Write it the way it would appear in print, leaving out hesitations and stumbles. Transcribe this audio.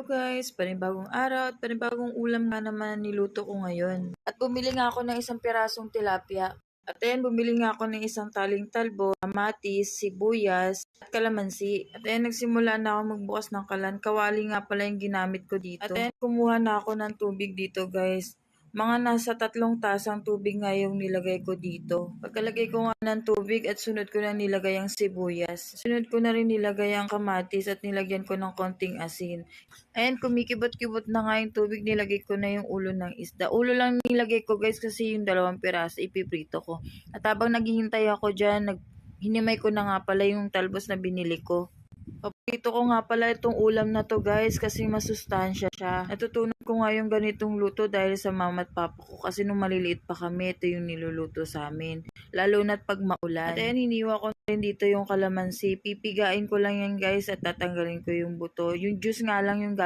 Guys, panibagong araw at panibagong ulam nga naman niluto ko ngayon. At bumili nga ako ng isang pirasong tilapia. At ayan, bumili nga ako ng isang taling talbo, kamatis, sibuyas, at kalamansi. At ayan, nagsimula na ako magbukas ng kalan. Kawali nga pala yung ginamit ko dito. At ayan, kumuha na ako ng tubig dito guys. Mga nasa 3 tasang tubig nga yung nilagay ko dito. Pagkalagay ko nga ng tubig at sunod ko na nilagay ang sibuyas. Sunod ko na rin nilagay ang kamatis at nilagyan ko ng konting asin. Ayan, kumikibot-kibot na nga yung tubig, nilagay ko na yung ulo ng isda. Ulo lang nilagay ko guys kasi yung 2 piraso ipiprito ko. At habang naghihintay ako dyan, hinimay ko na nga pala yung talbos na binili ko. Paborito ko nga pala itong ulam na to guys kasi masustansya siya. Natutunan ko nga yung ganitong luto dahil sa mama at papa ko kasi nung maliliit pa kami, ito yung niluluto sa amin. Lalo na't pag maulan. At ayan, hiniwa ko na rin dito yung kalamansi. Pipigain ko lang yan guys at tatanggalin ko yung buto. Yung juice nga lang yung